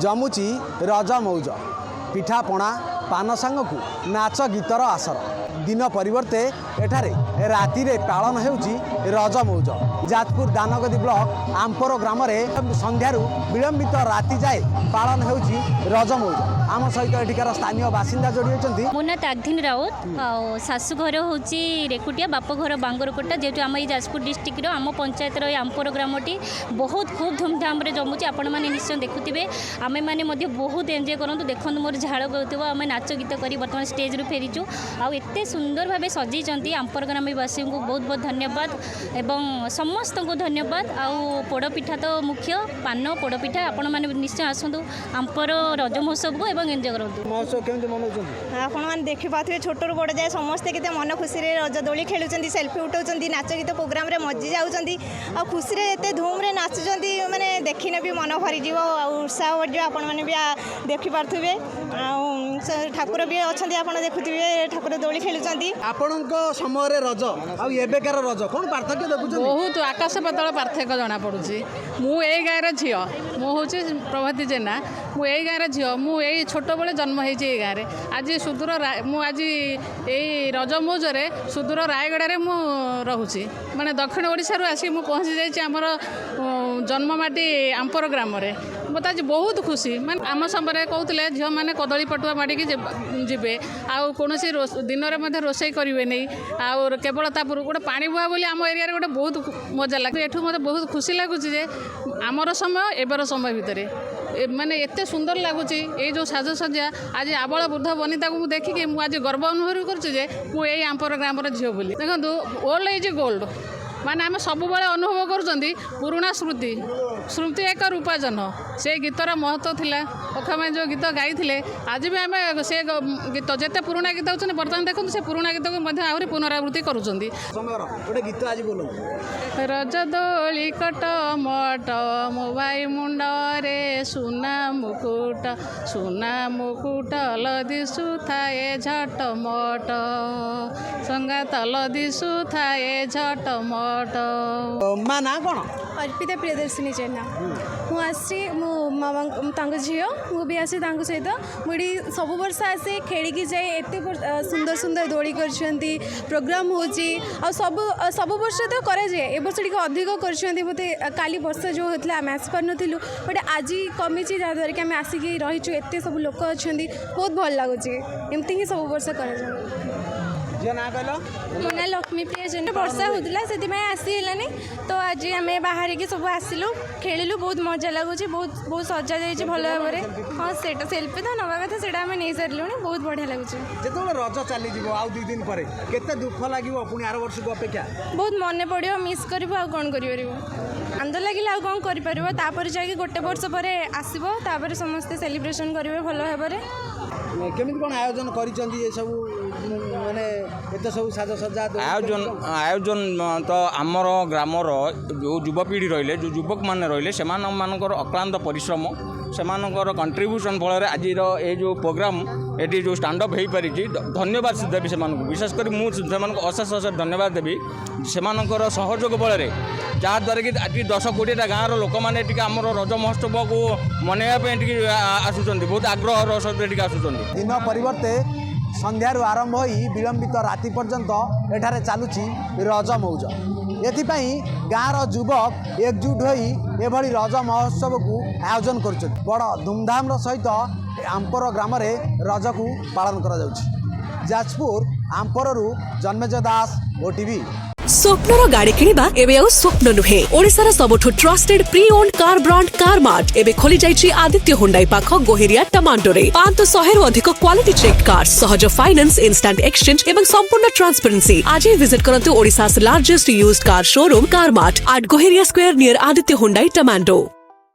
जमुची रज मौज पिठापणा पान सांगकू नाच गीतर आसर दिन परिवर्ते एठारे राति रे पालन हेउची रज मौज। जाजपुर दानगदी ब्लॉक आंपर ग्राम संध्यारू विलंबित राति जाए पालन हेउची रज मौज। आम सहित एठिकार स्थानीय बासिंदा जोड़ी होती। मो ना तागधीन राउत शाशुघर हूँ रेकुटिया बापघर बांगरकोटा जेहतु आम जाजपुर डिस्ट्रिक्ट आम पंचायत आंपर ग्रामटी बहुत खूब धूमधाम जमुची। आपण मैंने निश्चय देखुवे आमे मैंने बहुत एंजॉय करूँ। देखो मोर झाड़ गौथब आम नाच गीत कर बर्तमान स्टेज रू फेरीचु आते सुंदर भाव सजाई आंपर ग्रामवासी को बहुत बहुत धन्यवाद एवं समस्त को धन्यवाद। आउ पोड़पिठा तो मुख्य पान पोड़पिठा आपण मैंने निश्चय आसतु आंपर रज महोत्सव को एंजॉय करूँ। महोत्सव केमती मनाउछन आपण मैंने देखि पाथुवे छोट रू बड़ जाए समस्ते केते मन खुशी रे रज दोली खेलुचंदी सेल्फी उठाउचंदी नाच गीत प्रोग्राम रे मजी जाउचंदी आ खुशी रे एते धूम रे नाचुचंदी माने देखिने भी मन भरी जीव आ उत्साह बढ़ जीव। आपण मैंने भी देखि पाथुवे आ ठाकुर भी अछंदी आपण देखुथिबे ठाकुर दोली खेलुचंदी। आपणक समय रे रज आ एबेकार रज कोन पार्थक्य देखुछन? बहुत आकाश पाताल पार्थक्य जना पड़ुची। मु एई गायर झियो मु होची प्रभाती जेना मु एई गायर झियो मु एई छोट बेले जन्म हेची एई गायर आज सुदूर मु आज एई रज मौजरे सुदूर रायगड़ा रे मु रहूची माने दक्षिण ओडिसा रु आसी मु पहुंची जाइछि हमर जन्ममाटी आंपर ग्राम रे। मत आज बहुत खुशी माने आम समय कहते झील मैंने कदली पटुआ माड़ी जीवे आउ कौन दिन में रोषे करेंगे नहीं आउ केवल गोटे पानी बुआ बोली आम एरिया गोटे बहुत मजा लगे। एठू मत बहुत खुशी लगुच आमर समय एबर समय भितर माने एते सुंदर लगुच ये जो साजसज्जा आज आबल वृद्ध वनिता को देखिए मुझे गर्व अनुभव कर आंपर ग्राम झील बोली देखो ओल्ड इज गोल्ड माने आम सब अनुभव करुँच पुराणा स्मृति स्मृति एक रूपाजन से गीतर महत्व थिला अखा जो गीत गाई आज भी आम से गीत जिते पुराणा गीत होती बर्तमान देखो से पुराणा गीत को आहरी पुनरावृत्ति करुँच। रज दोली कट मट मोबाई मुंडरे सुना मुकुट लदिसु थाए झटमट संगात लदिसु थाए झटमट। मा ना कौन? अर्पिता प्रियदर्शिनी जेना मु आसी मो मामा तांको झियो मु भी आसी तांको सहित मुड़ी सब वर्ष आसी खेलिकी जाए एते सुंदर सुंदर दोली करछंती प्रोग्राम होची आ सब वर्ष तो करे जे ए वर्ष टिक अधिक करछंती। मते काली वर्ष जो होतला हम आसी पार नथिलु बट आज कमिची जा द्वारा कि हम आसिकी रहिछु एते सब लोक अछंती बहुत भल लागुची एमती ही सब वर्ष करे जे। मो ना लक्ष्मी प्रिया जेना वर्षा होता से आसीलानी तो आज आम बाहर की सब आसिलु खेलु बहुत मजा लगुच बहुत बहुत सजा जाइए भल भाव। हाँ से सेल्फी तो नवा कथा से नहीं सारू बहुत बढ़िया लगुच। जो रज चली आ 2 दिन पर केते दुख लगे पुणी आर वर्ष को अपेक्षा बहुत मन पड़ो मिस कर कौन कर आनंद लगे आ कौन कर जाकि गोटे वर्ष पर आसो तापर समस्ते सेलिब्रेशन करेंगे भल भाव। केमिति कोन आयोजन करिसंदी ये सब माने एते सब साजसज्जा आयोजन तो आमर ग्रामर जो युवपीढ़ी रहिले जो युवक माने रहिले से मानकर अक्लांत परिश्रम से कंट्रीब्यूशन फल आज ये जो प्रोग्राम ये जो स्टैंड अप हो पारि धन्यवाद देवी से विशेषकर मुझे अशेष अशेष धन्यवाद देवी से सहयोग बल जहाँद्वारा कि आज 10-20टा गाँव लोक मैंने आम रज महोत्सव को मनवाई आसुँच बहुत आग्रह सहित आसुँच। दिन परिवर्ते संध्यारू आरंभ हो विलंबित राति पर्यंत एठारे चलुची रज मौज। एथिपाई गाँवर युवक एकजुट होई एभली रज महोत्सव को आयोजन कर बड़ धूमधाम सहित आंपर ग्राम रज को पालन कर। जाजपुर आंपररू जन्मेजय दास ओटीवी। स्वप्नर गाड़ी किनिबा एबे आ स्वप्न नुहे ओडिसार सबठु trusted pre owned car brand Carmart एबे खोली जाइछि आदित्य हुंडाई पाख गोहेरिया टमाटोरे 500 रु अधिक क्वालिटी चेक कार सहज फाइनेंस इंस्टेंट एक्सचेंज एवं संपूर्ण ट्रांसपेरेंसी आज ही विजिट करंतु ओडिसास largest used car showroom Carmart at Gohiria square near Aditya Hyundai tomato.